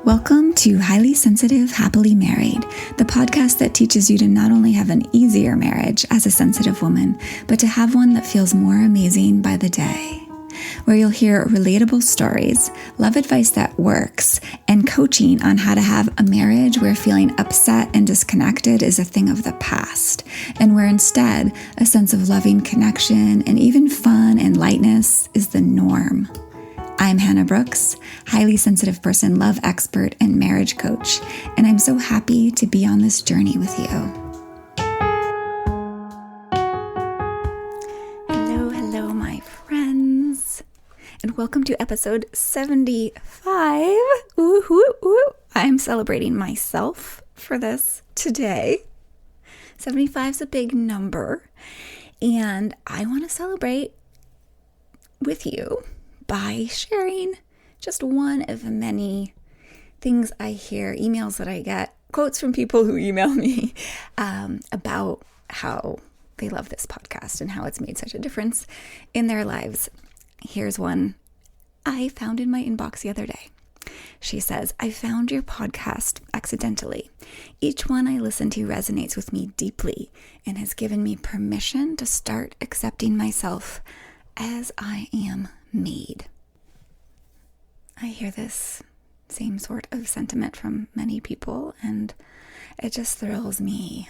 Welcome to Highly Sensitive, Happily Married, the podcast that teaches you to not only have an easier marriage as a sensitive woman, but to have one that feels more amazing by the day. Where you'll hear relatable stories, love advice that works, and coaching on how to have a marriage where feeling upset and disconnected is a thing of the past, and where instead a sense of loving connection and even fun and lightness is the norm. I'm Hannah Brooks, highly sensitive person, love expert, and marriage coach, and I'm so happy to be on this journey with you. Hello, my friends, and welcome to episode 75. I'm celebrating myself for this today. 75 is a big number, and I want to celebrate with you by sharing just one of many things I hear, emails that I get, quotes from people who email me about how they love this podcast and how it's made such a difference in their lives. Here's one I found in my inbox the other day. She says, I found your podcast accidentally. Each one I listen to resonates with me deeply and has given me permission to start accepting myself as I am made. I hear this same sort of sentiment from many people, and it just thrills me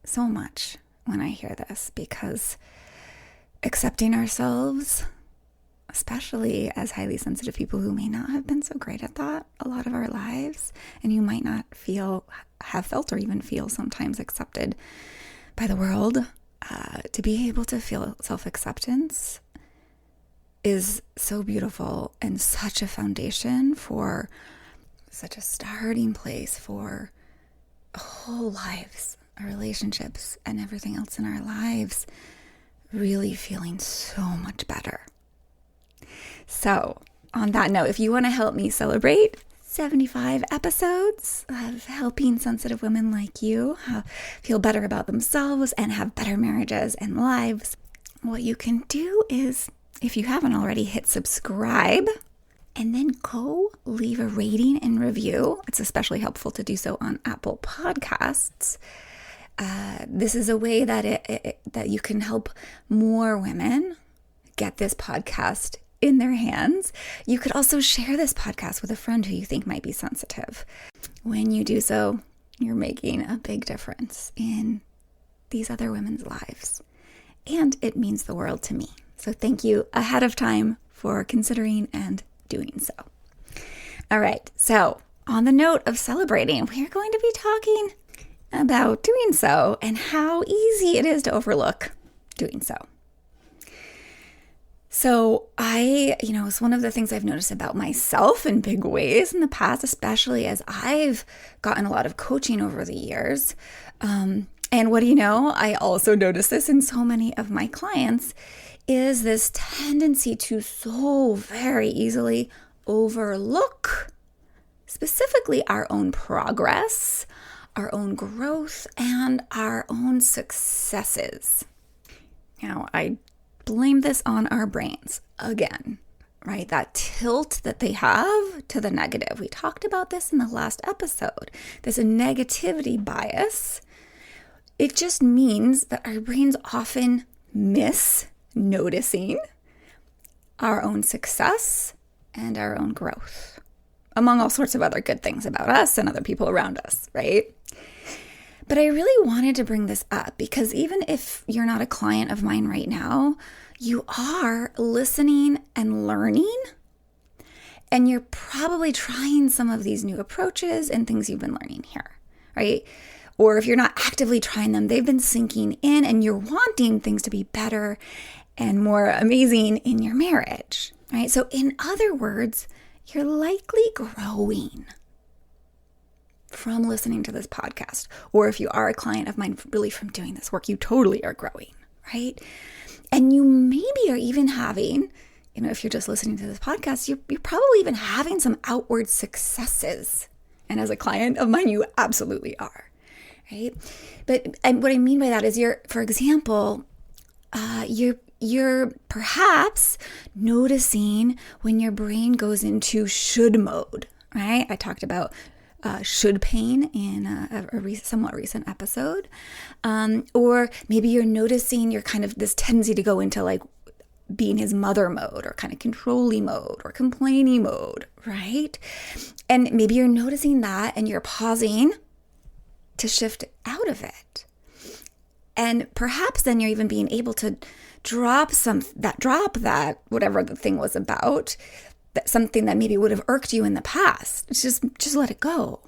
so much when I hear this, because accepting ourselves, especially as highly sensitive people who may not have been so great at that a lot of our lives, and you might not have felt or even feel sometimes accepted by the world, to be able to feel self-acceptance is so beautiful and such a foundation for such a starting place for our whole lives, our relationships, and everything else in our lives really feeling so much better. So, on that note, if you want to help me celebrate 75 episodes of helping sensitive women like you feel better about themselves and have better marriages and lives, what you can do is, if you haven't already, hit subscribe and then go leave a rating and review. It's especially helpful to do so on Apple Podcasts. This is a way that you can help more women get this podcast in their hands. You could also share this podcast with a friend who you think might be sensitive. When you do so, you're making a big difference in these other women's lives. And it means the world to me. So thank you ahead of time for considering and doing so. All right, so on the note of celebrating, we're going to be talking about doing so and how easy it is to overlook doing so. So it's one of the things I've noticed about myself in big ways in the past, especially as I've gotten a lot of coaching over the years. And what do you know? I also notice this in so many of my clients, is this tendency to so very easily overlook specifically our own progress, our own growth, and our own successes. Now, I blame this on our brains again, right? That tilt that they have to the negative. We talked about this in the last episode. There's a negativity bias. It just means that our brains often miss noticing our own success and our own growth, among all sorts of other good things about us and other people around us, right? But I really wanted to bring this up because even if you're not a client of mine right now, you are listening and learning, and you're probably trying some of these new approaches and things you've been learning here, right? Or if you're not actively trying them, they've been sinking in and you're wanting things to be better and more amazing in your marriage, right? So in other words, you're likely growing from listening to this podcast. Or if you are a client of mine, really from doing this work, you totally are growing, right? And you maybe are even having, if you're just listening to this podcast, you're probably even having some outward successes. And as a client of mine, you absolutely are, right? And what I mean by that is for example, you're perhaps noticing when your brain goes into should mode, right? I talked about should pain in a somewhat recent episode. Or maybe you're noticing you're kind of this tendency to go into like being his mother mode or kind of controlling mode or complaining mode, right? And maybe you're noticing that and you're pausing to shift out of it. And perhaps then you're even being able to drop that, whatever the thing was about, that something that maybe would have irked you in the past. Just let it go,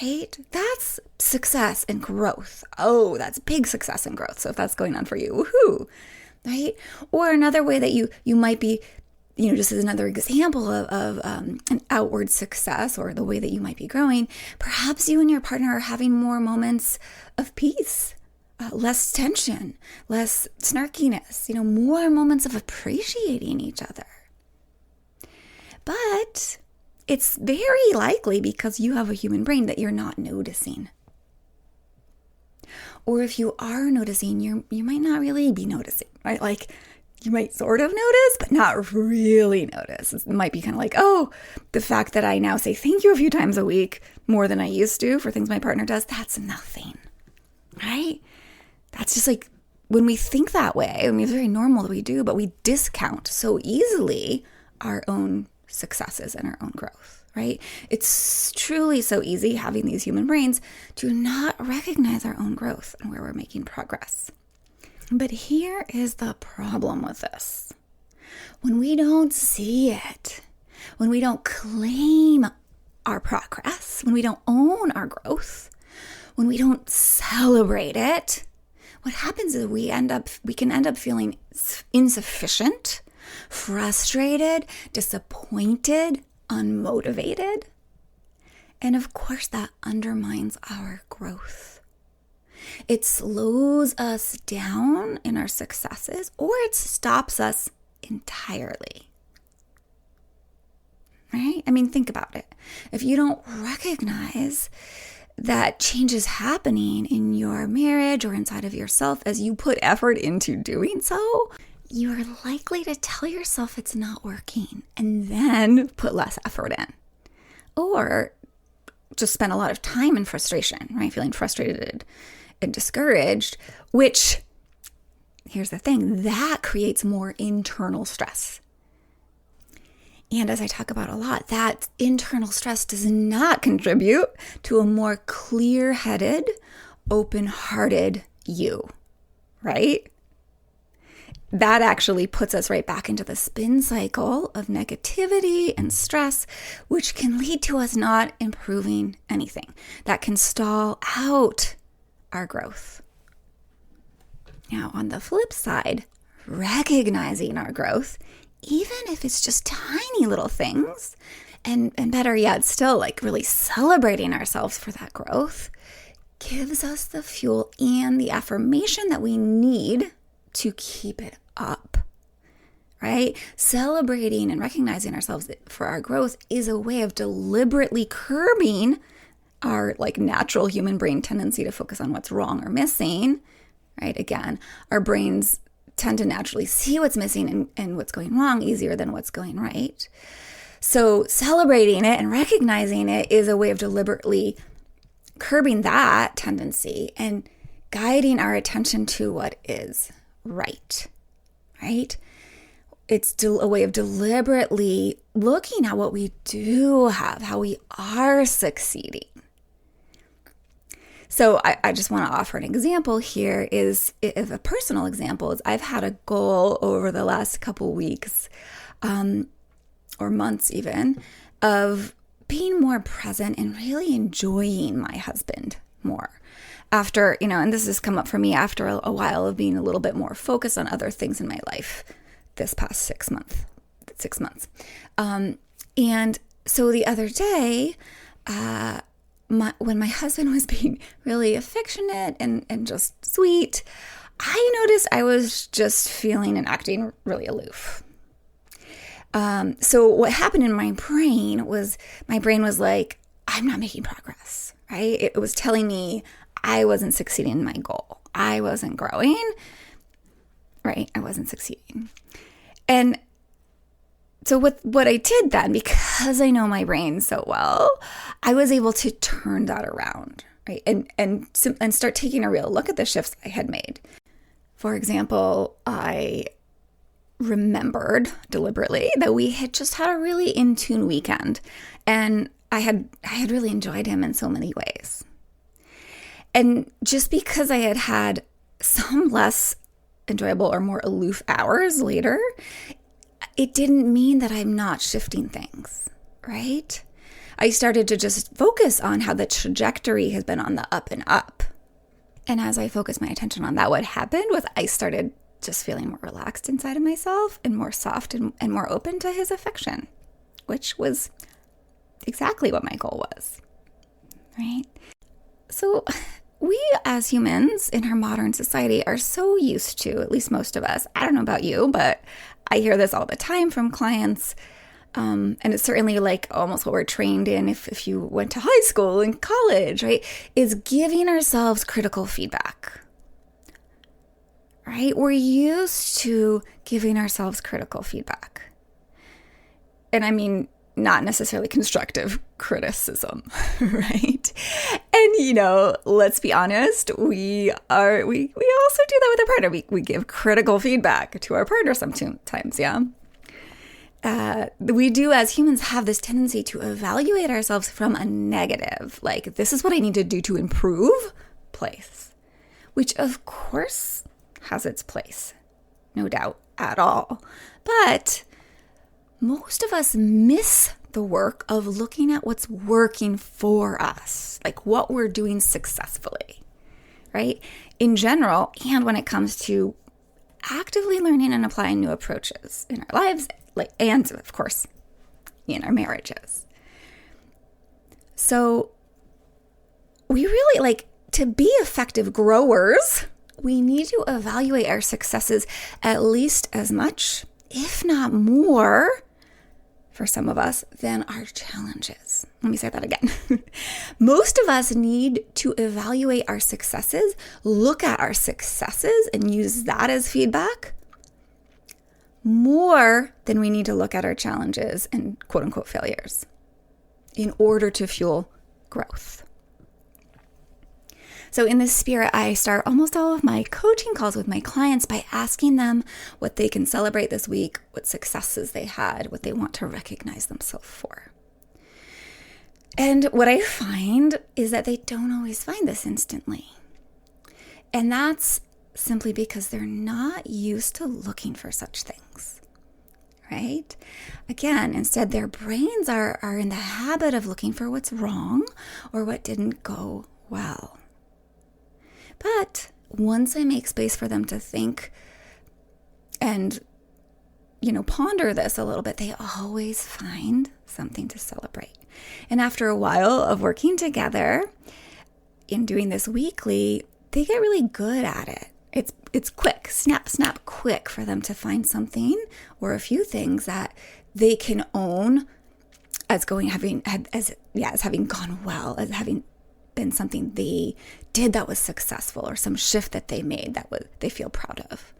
right? That's success and growth. Oh, that's big success and growth. So if that's going on for you, woohoo, right? Or another way that you might be, just as another example of an outward success or the way that you might be growing, perhaps you and your partner are having more moments of peace, less tension, less snarkiness, more moments of appreciating each other. But it's very likely because you have a human brain that you're not noticing. Or if you are noticing, you might not really be noticing, right? Like you might sort of notice, but not really notice. It might be kind of like, oh, the fact that I now say thank you a few times a week more than I used to for things my partner does, that's nothing, right? That's just like when we think that way, it's very normal that we do, but we discount so easily our own successes and our own growth, right? It's truly so easy having these human brains to not recognize our own growth and where we're making progress. But here is the problem with this. When we don't see it, when we don't claim our progress, when we don't own our growth, when we don't celebrate it, what happens is we can end up feeling insufficient, frustrated, disappointed, unmotivated. And of course, that undermines our growth. It slows us down in our successes, or it stops us entirely. Right? Think about it. If you don't recognize that change is happening in your marriage or inside of yourself as you put effort into doing so, you're likely to tell yourself it's not working and then put less effort in. Or just spend a lot of time in frustration, right? Feeling frustrated and discouraged, which, here's the thing, that creates more internal stress. And as I talk about a lot, that internal stress does not contribute to a more clear-headed, open-hearted you, right? That actually puts us right back into the spin cycle of negativity and stress, which can lead to us not improving anything. That can stall out our growth. Now, on the flip side, recognizing our growth, even if it's just tiny little things, and better yet, still like really celebrating ourselves for that growth, gives us the fuel and the affirmation that we need to keep it up, right? Celebrating and recognizing ourselves for our growth is a way of deliberately curbing our like natural human brain tendency to focus on what's wrong or missing, right? Again, our brains tend to naturally see what's missing and what's going wrong easier than what's going right. So celebrating it and recognizing it is a way of deliberately curbing that tendency and guiding our attention to what is right? It's a way of deliberately looking at what we do have, how we are succeeding. So I just want to offer an example here if a personal example is I've had a goal over the last couple weeks or months even of being more present and really enjoying my husband more. After, and this has come up for me after a while of being a little bit more focused on other things in my life this past 6 months. And so the other day, when my husband was being really affectionate and just sweet, I noticed I was just feeling and acting really aloof. So what happened in my brain was like, I'm not making progress, right? It was telling me I wasn't succeeding in my goal. I wasn't growing, right? I wasn't succeeding. And So what I did then, because I know my brain so well, I was able to turn that around, right? And start taking a real look at the shifts I had made. For example, I remembered deliberately that we had just had a really in tune weekend, and I had really enjoyed him in so many ways. And just because I had had some less enjoyable or more aloof hours later, it didn't mean that I'm not shifting things, right? I started to just focus on how the trajectory has been on the up and up. And as I focused my attention on that, what happened was I started just feeling more relaxed inside of myself and more soft and more open to his affection, which was exactly what my goal was, right? So we as humans in our modern society are so used to, at least most of us, I don't know about you, but I hear this all the time from clients. And it's certainly like almost what we're trained in if you went to high school and college, right? Is giving ourselves critical feedback, right? We're used to giving ourselves critical feedback. And I mean, not necessarily constructive criticism, right? And, let's be honest, we also do that with our partner. We give critical feedback to our partner sometimes, yeah? We do as humans have this tendency to evaluate ourselves from a negative, like this is what I need to do to improve place, which of course has its place, no doubt at all. But most of us miss the work of looking at what's working for us, like what we're doing successfully, right? In general, and when it comes to actively learning and applying new approaches in our lives, and of course, in our marriages. So we really to be effective growers, we need to evaluate our successes at least as much, if not more, for some of us, than our challenges. Let me say that again. Most of us need to evaluate our successes, look at our successes, and use that as feedback more than we need to look at our challenges and quote unquote failures in order to fuel growth. So in this spirit, I start almost all of my coaching calls with my clients by asking them what they can celebrate this week, what successes they had, what they want to recognize themselves for. And what I find is that they don't always find this instantly. And that's simply because they're not used to looking for such things, right? Again, instead, their brains are in the habit of looking for what's wrong or what didn't go well. But once I make space for them to think and, ponder this a little bit, they always find something to celebrate. And after a while of working together in doing this weekly, they get really good at it. It's quick, snap, quick for them to find something or a few things that they can own as having gone well, as having been something they did that was successful, or some shift that they made that they feel proud of.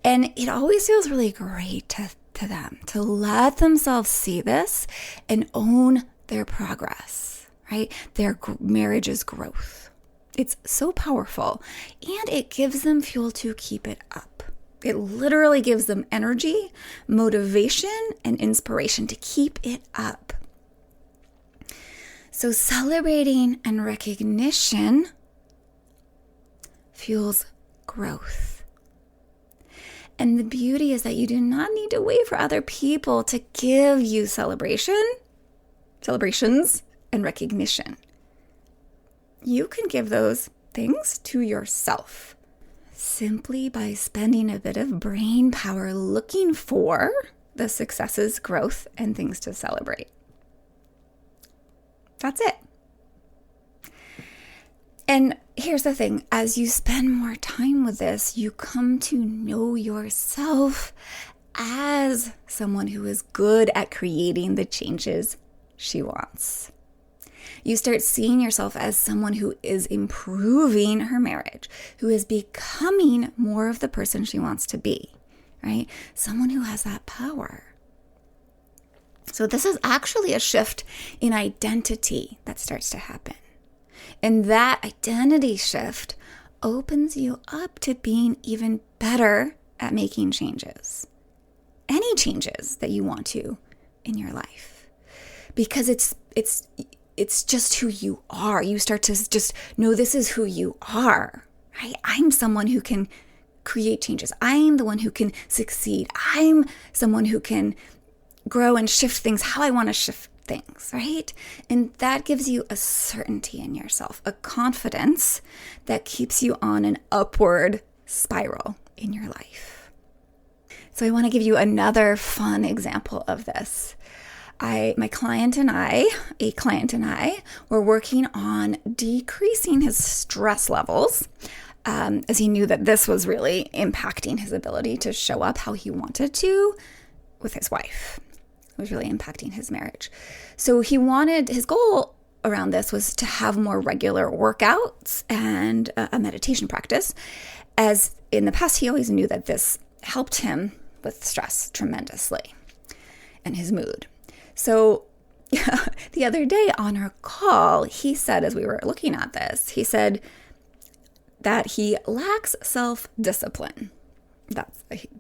And it always feels really great to them to let themselves see this and own their progress, right? Their marriage's growth. It's so powerful, and it gives them fuel to keep it up. It literally gives them energy, motivation, and inspiration to keep it up. So celebrating and recognition fuels growth. And the beauty is that you do not need to wait for other people to give you celebrations, and recognition. You can give those things to yourself simply by spending a bit of brain power looking for the successes, growth, and things to celebrate. That's it. And here's the thing, as you spend more time with this, you come to know yourself as someone who is good at creating the changes she wants. You start seeing yourself as someone who is improving her marriage, who is becoming more of the person she wants to be, right? Someone who has that power. So this is actually a shift in identity that starts to happen. And that identity shift opens you up to being even better at making changes. Any changes that you want to in your life. Because it's just who you are. You start to just know this is who you are, right? I'm someone who can create changes. I'm the one who can succeed. I'm someone who can grow and shift things how I want to shift things, right? And that gives you a certainty in yourself, a confidence that keeps you on an upward spiral in your life. So I want to give you another fun example of this. A client and I were working on decreasing his stress levels, as he knew that this was really impacting his ability to show up how he wanted to with his wife. It was really impacting his marriage. So his goal around this was to have more regular workouts and a meditation practice. As in the past, he always knew that this helped him with stress tremendously and his mood. So the other day on our call, he said, as we were looking at this, he said that he lacks self-discipline.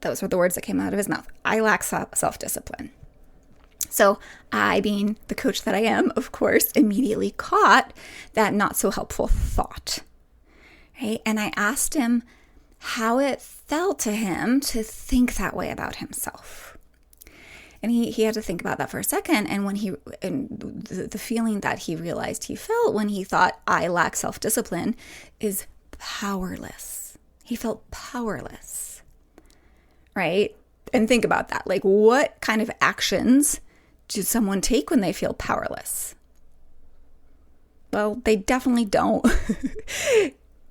Those were the words that came out of his mouth. I lack self-discipline. So I, being the coach that I am, of course, immediately caught that not so helpful thought, right? And I asked him how it felt to him to think that way about himself. And he had to think about that for a second. And the feeling that he realized he felt when he thought I lack self-discipline is powerless. He felt powerless, right? And think about that. Like, what kind of actions does someone take when they feel powerless? Well, they definitely don't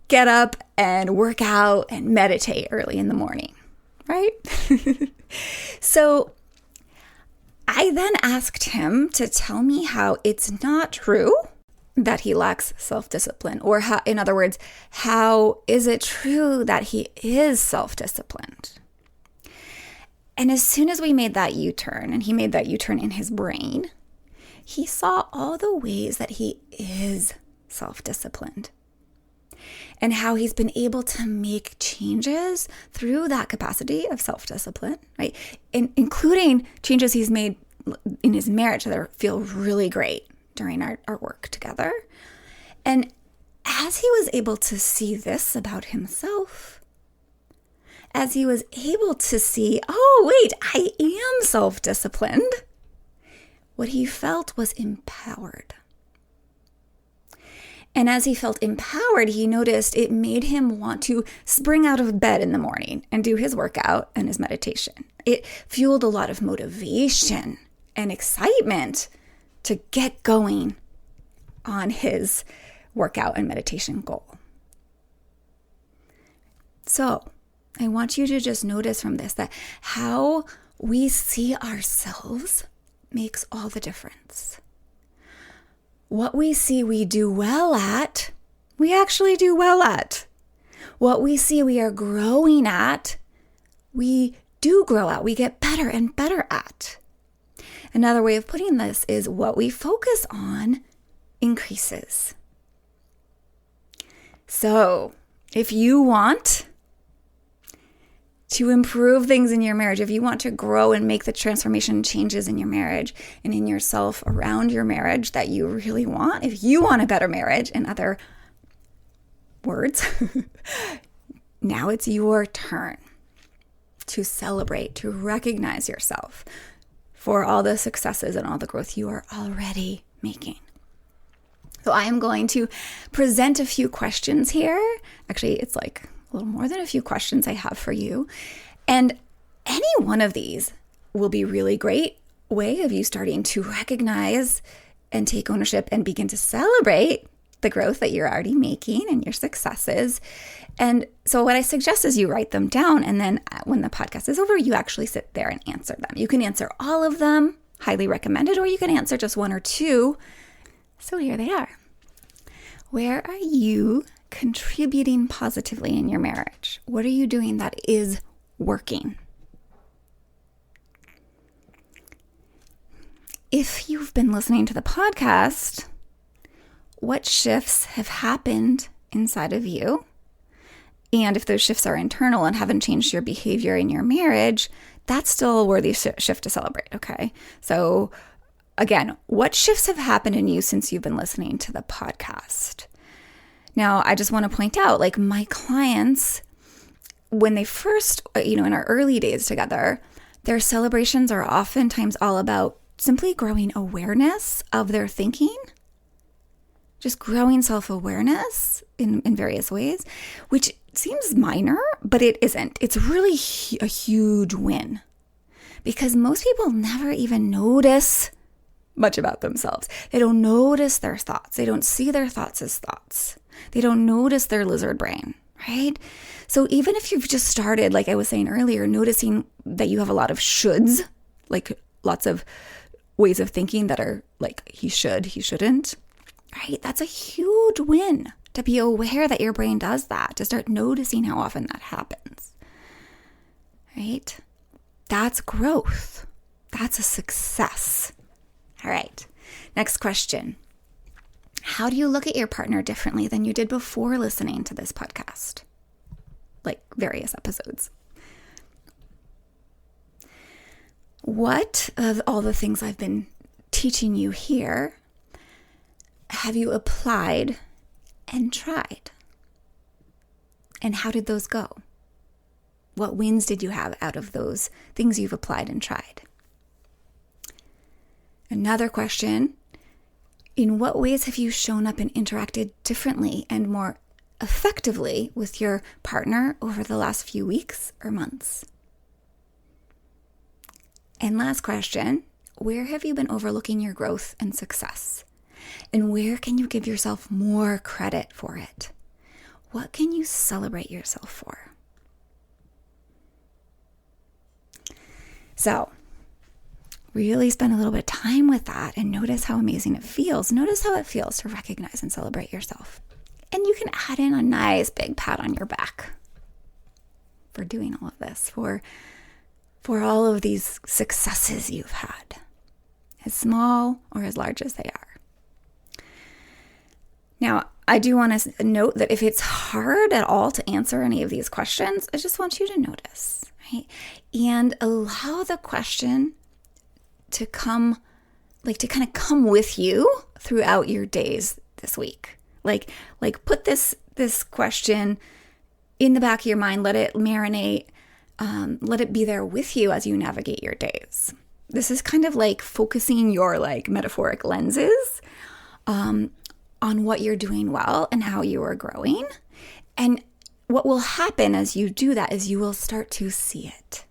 get up and work out and meditate early in the morning, right? So I then asked him to tell me how it's not true that he lacks self-discipline, or how, in other words, how is it true that he is self-disciplined? And as soon as we made that U-turn, and he made that U-turn in his brain, he saw all the ways that he is self-disciplined and how he's been able to make changes through that capacity of self-discipline, right? Including changes he's made in his marriage that feel really great during our work together. And as he was able to see this about himself, as he was able to see, oh, wait, I am self-disciplined, what he felt was empowered. And as he felt empowered, he noticed it made him want to spring out of bed in the morning and do his workout and his meditation. It fueled a lot of motivation and excitement to get going on his workout and meditation goal. So I want you to just notice from this that how we see ourselves makes all the difference. What we see we do well at, we actually do well at. What we see we are growing at, we do grow at. We get better and better at. Another way of putting this is what we focus on increases. So if you want to improve things in your marriage, if you want to grow and make the transformation changes in your marriage and in yourself around your marriage that you really want, if you want a better marriage, in other words, now it's your turn to celebrate, to recognize yourself for all the successes and all the growth you are already making. So I am going to present a few questions here. Actually, it's like a little more than a few questions I have for you. And any one of these will be really great way of you starting to recognize and take ownership and begin to celebrate the growth that you're already making and your successes. And so what I suggest is you write them down, and then when the podcast is over, you actually sit there and answer them. You can answer all of them, highly recommended, or you can answer just one or two. So here they are. Where are you contributing positively in your marriage? What are you doing that is working? if you've been listening to the podcast, what shifts have happened inside of you? And if those shifts are internal and haven't changed your behavior in your marriage, that's still a worthy shift to celebrate, okay? So again, what shifts have happened in you since you've been listening to the podcast? Now, I just want to point out, like my clients, when they first, in our early days together, their celebrations are oftentimes all about simply growing awareness of their thinking, just growing self-awareness in various ways, which seems minor, but it isn't. It's really a huge win because most people never even notice much about themselves. They don't notice their thoughts. They don't see their thoughts as thoughts. They don't notice their lizard brain, right? So even if you've just started, like I was saying earlier, noticing that you have a lot of shoulds, like lots of ways of thinking that are like he should, he shouldn't, right? That's a huge win to be aware that your brain does that, to start noticing how often that happens, right? That's growth. That's a success. All right, next question. How do you look at your partner differently than you did before listening to this podcast? Like various episodes. What of all the things I've been teaching you here have you applied and tried? And how did those go? What wins did you have out of those things you've applied and tried? Another question, in what ways have you shown up and interacted differently and more effectively with your partner over the last few weeks or months? And last question, where have you been overlooking your growth and success? And where can you give yourself more credit for it? What can you celebrate yourself for? So, really spend a little bit of time with that and notice how amazing it feels. Notice how it feels to recognize and celebrate yourself. And you can add in a nice big pat on your back for doing all of this, for all of these successes you've had, as small or as large as they are. Now, I do want to note that if it's hard at all to answer any of these questions, I just want you to notice, right? And allow the question to come, to kind of come with you throughout your days this week. Like put this question in the back of your mind, let it marinate, let it be there with you as you navigate your days. This is kind of like focusing your metaphoric lenses on what you're doing well and how you are growing. And what will happen as you do that is you will start to see it.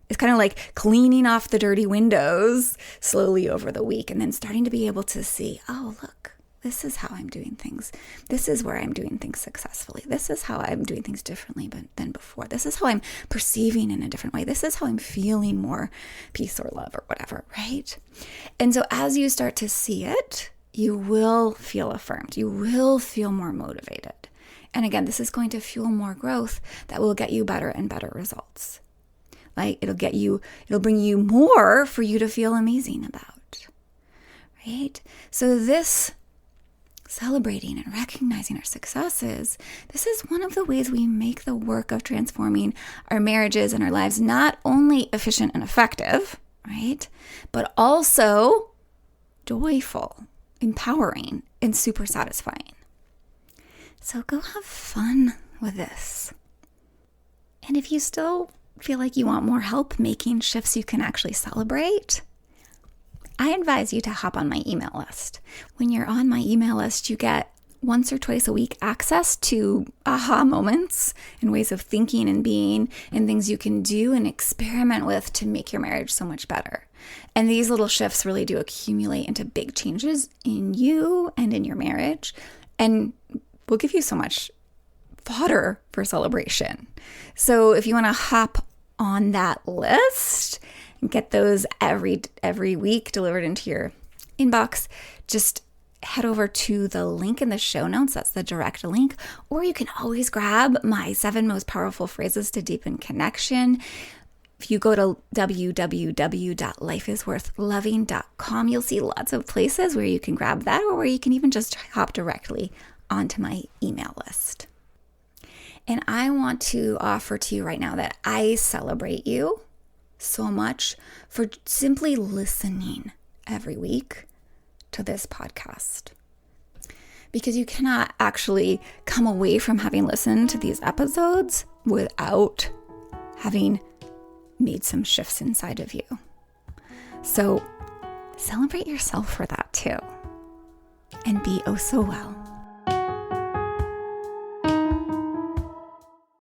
It's kind of like cleaning off the dirty windows slowly over the week and then starting to be able to see, oh, look, this is how I'm doing things. This is where I'm doing things successfully. This is how I'm doing things differently than before. This is how I'm perceiving in a different way. This is how I'm feeling more peace or love or whatever, right? And so as you start to see it, you will feel affirmed. You will feel more motivated. And again, this is going to fuel more growth that will get you better and better results. It'll bring you more for you to feel amazing about, right? So this celebrating and recognizing our successes, this is one of the ways we make the work of transforming our marriages and our lives not only efficient and effective, right? But also joyful, empowering, and super satisfying. So go have fun with this. And if you still feel like you want more help making shifts you can actually celebrate, I advise you to hop on my email list. When you're on my email list, you get once or twice a week access to aha moments and ways of thinking and being and things you can do and experiment with to make your marriage so much better. And these little shifts really do accumulate into big changes in you and in your marriage and will give you so much fodder for celebration. So if you want to hop on that list and get those every week delivered into your inbox, just head over to the link in the show notes. That's the direct link. Or you can always grab my 7 most powerful phrases to deepen connection. If you go to www.lifeisworthloving.com, you'll see lots of places where you can grab that, or where you can even just hop directly onto my email list. And I want to offer to you right now that I celebrate you so much for simply listening every week to this podcast. Because you cannot actually come away from having listened to these episodes without having made some shifts inside of you. So celebrate yourself for that too. And be oh so well.